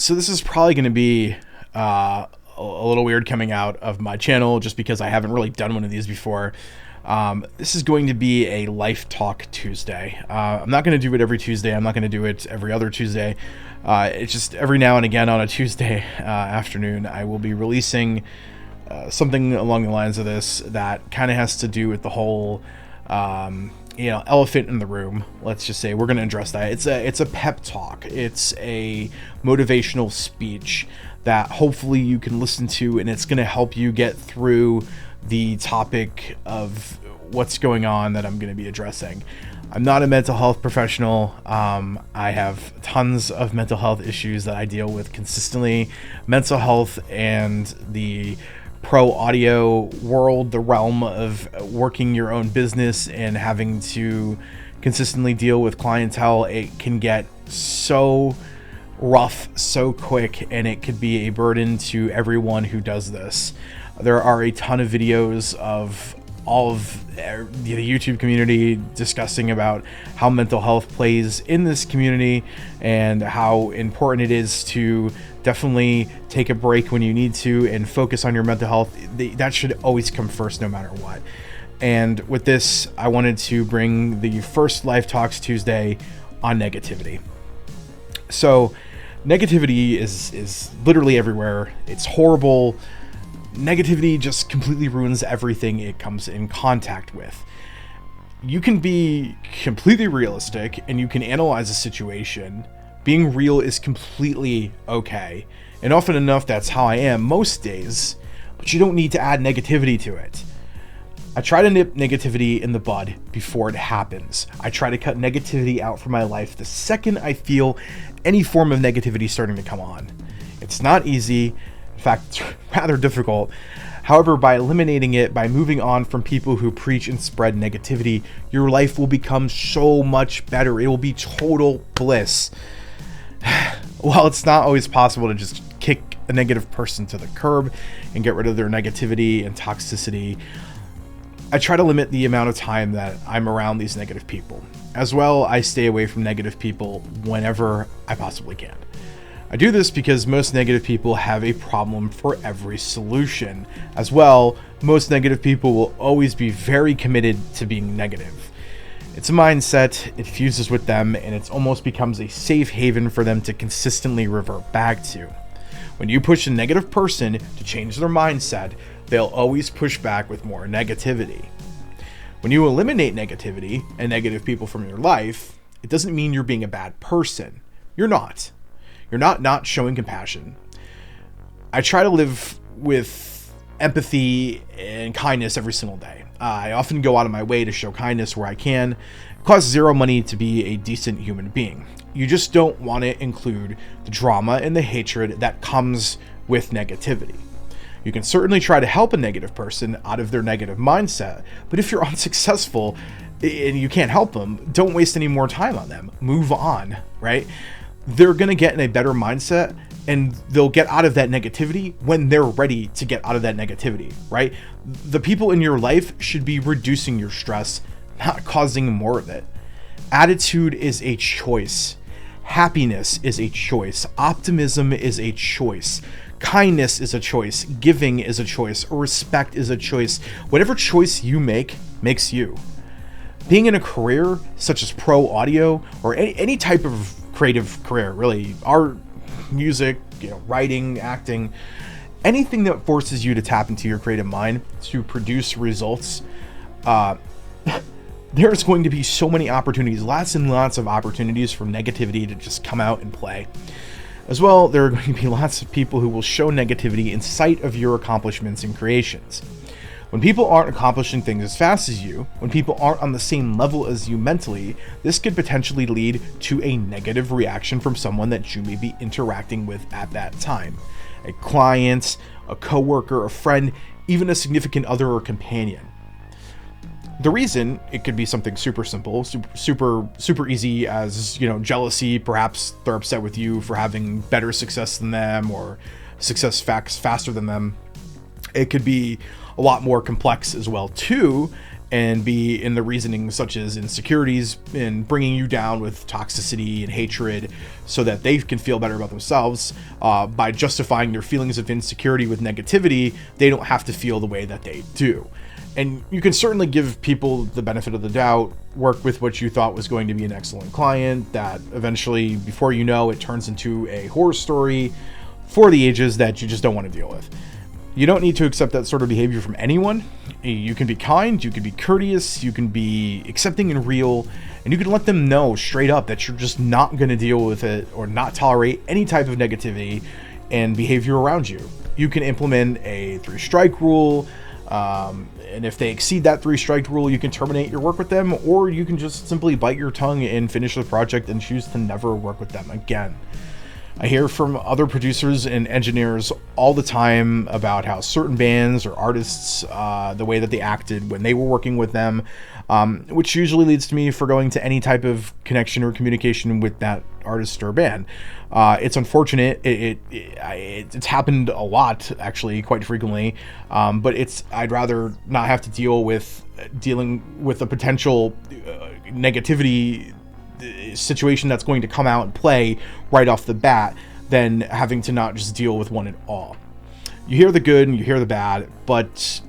So this is probably going to be a little weird coming out of my channel just because I haven't really done one of these before. This is going to be a Life Talk Tuesday. I'm not going to do it every Tuesday. I'm not going to do it every other Tuesday. It's just every now and again on a Tuesday afternoon, I will be releasing something along the lines of this that kind of has to do with the whole, elephant in the room. Let's just say we're going to address that. It's a pep talk. It's a motivational speech that hopefully you can listen to, and it's going to help you get through the topic of what's going on that I'm going to be addressing. I'm not a mental health professional. I have tons of mental health issues that I deal with consistently. Mental health and the pro audio world, the realm of working your own business and having to consistently deal with clientele, it can get so rough so quick, and it could be a burden to everyone who does this. There are a ton of videos of all of the YouTube community discussing about how mental health plays in this community and how important it is to definitely take a break when you need to and focus on your mental health. That should always come first no matter what. And with this, I wanted to bring the first Life Talks Tuesday on negativity. So negativity is literally everywhere. It's horrible. Negativity just completely ruins everything it comes in contact with. You can be completely realistic and you can analyze a situation. Being real is completely okay. And often enough, that's how I am most days, but you don't need to add negativity to it. I try to nip negativity in the bud before it happens. I try to cut negativity out from my life the second I feel any form of negativity starting to come on. It's not easy. In fact, it's rather difficult. However, by eliminating it, by moving on from people who preach and spread negativity, your life will become so much better. It will be total bliss. While it's not always possible to just kick a negative person to the curb and get rid of their negativity and toxicity, I try to limit the amount of time that I'm around these negative people. As well, I stay away from negative people whenever I possibly can. I do this because most negative people have a problem for every solution. As well, most negative people will always be very committed to being negative. It's a mindset, it fuses with them, and it almost becomes a safe haven for them to consistently revert back to. When you push a negative person to change their mindset, they'll always push back with more negativity. When you eliminate negativity and negative people from your life, it doesn't mean you're being a bad person. You're not. You're not showing compassion. I try to live with empathy and kindness every single day. I often go out of my way to show kindness where I can. It costs zero money to be a decent human being. You just don't want to include the drama and the hatred that comes with negativity. You can certainly try to help a negative person out of their negative mindset, but if you're unsuccessful and you can't help them, don't waste any more time on them. Move on, right? They're going to get in a better mindset and they'll get out of that negativity when they're ready to get out of that negativity, right? The people in your life should be reducing your stress, not causing more of it. Attitude is a choice. Happiness is a choice. Optimism is a choice. Kindness is a choice. Giving is a choice. Respect is a choice. Whatever choice you make makes you. Being in a career such as pro audio or any type of creative career, really, art, music, writing, acting, anything that forces you to tap into your creative mind to produce results, there's going to be so many opportunities, lots and lots of opportunities for negativity to just come out and play. As well, there are going to be lots of people who will show negativity in sight of your accomplishments and creations. When people aren't accomplishing things as fast as you, when people aren't on the same level as you mentally, this could potentially lead to a negative reaction from someone that you may be interacting with at that time. A client, a coworker, a friend, even a significant other or companion. The reason, it could be something super simple, super easy as, jealousy. Perhaps they're upset with you for having better success than them or success faster than them. It could be a lot more complex as well too, and be in the reasoning such as insecurities and bringing you down with toxicity and hatred so that they can feel better about themselves. By justifying their feelings of insecurity with negativity, they don't have to feel the way that they do. And you can certainly give people the benefit of the doubt, work with what you thought was going to be an excellent client that eventually, before you know, it turns into a horror story for the ages that you just don't want to deal with. You don't need to accept that sort of behavior from anyone. You can be kind, you can be courteous, you can be accepting and real, and you can let them know straight up that you're just not going to deal with it or not tolerate any type of negativity and behavior around you. You can implement a 3-strike rule, and if they exceed that 3-strike rule, you can terminate your work with them, or you can just simply bite your tongue and finish the project and choose to never work with them again. I hear from other producers and engineers all the time about how certain bands or artists, the way that they acted when they were working with them, which usually leads to me forgoing to any type of connection or communication with that artist or band. It's unfortunate. It's happened a lot, actually, quite frequently. But I'd rather not have to dealing with a potential negativity situation that's going to come out and play right off the bat than having to not just deal with one at all. You hear the good and you hear the bad, but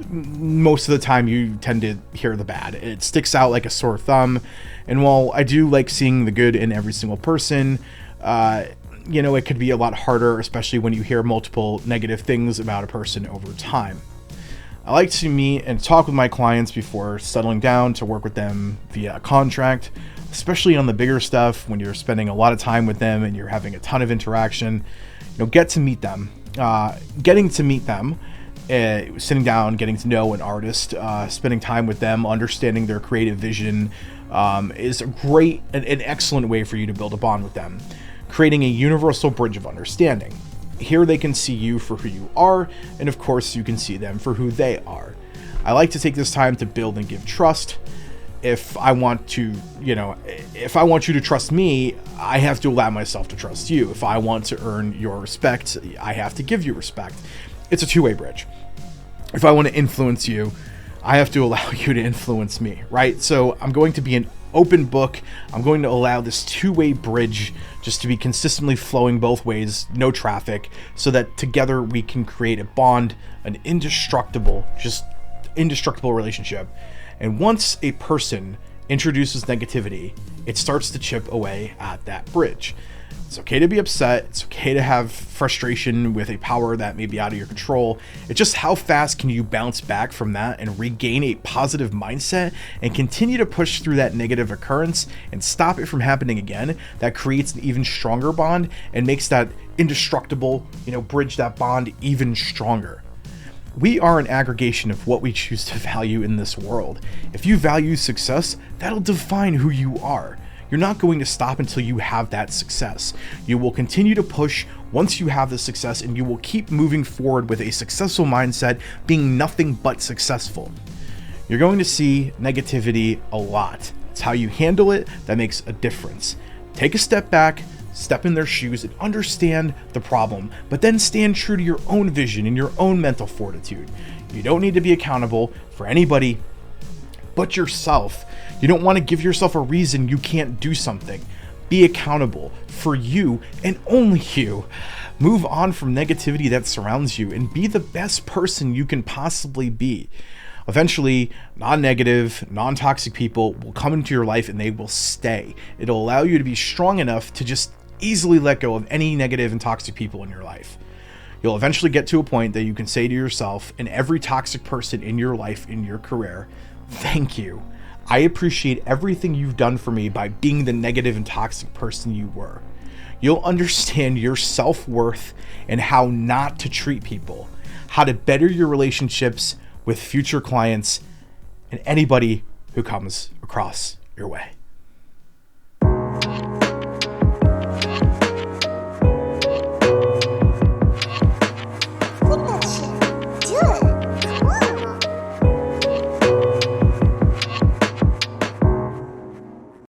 most of the time you tend to hear the bad. It sticks out like a sore thumb. And while I do like seeing the good in every single person, it could be a lot harder, especially when you hear multiple negative things about a person over time. I like to meet and talk with my clients before settling down to work with them via contract, especially on the bigger stuff when you're spending a lot of time with them and you're having a ton of interaction. Get to meet them. Getting to meet them, sitting down, getting to know an artist, spending time with them, understanding their creative vision is an excellent way for you to build a bond with them, creating a universal bridge of understanding. Here they can see you for who you are, and of course you can see them for who they are. I like to take this time to build and give trust. If I want you to trust me, I have to allow myself to trust you. If I want to earn your respect, I have to give you respect. It's a two-way bridge. If I want to influence you, I have to allow you to influence me, right? So I'm going to be an open book. I'm going to allow this two-way bridge just to be consistently flowing both ways, no traffic, so that together we can create a bond, an indestructible relationship. And once a person introduces negativity, it starts to chip away at that bridge. It's okay to be upset. It's okay to have frustration with a power that may be out of your control. It's just how fast can you bounce back from that and regain a positive mindset and continue to push through that negative occurrence and stop it from happening again. That creates an even stronger bond and makes that indestructible, bridge, that bond even stronger. We are an aggregation of what we choose to value in this world. If you value success, that'll define who you are. You're not going to stop until you have that success. You will continue to push once you have the success, and you will keep moving forward with a successful mindset, being nothing but successful. You're going to see negativity a lot. It's how you handle it that makes a difference. Take a step back, step in their shoes, and understand the problem, but then stand true to your own vision and your own mental fortitude. You don't need to be accountable for anybody but yourself. You don't want to give yourself a reason you can't do something. Be accountable for you and only you. Move on from negativity that surrounds you and be the best person you can possibly be. Eventually, non-negative, non-toxic people will come into your life and they will stay. It'll allow you to be strong enough to just easily let go of any negative and toxic people in your life. You'll eventually get to a point that you can say to yourself and every toxic person in your life, in your career, thank you. I appreciate everything you've done for me by being the negative and toxic person you were. You'll understand your self-worth and how not to treat people, how to better your relationships with future clients and anybody who comes across your way.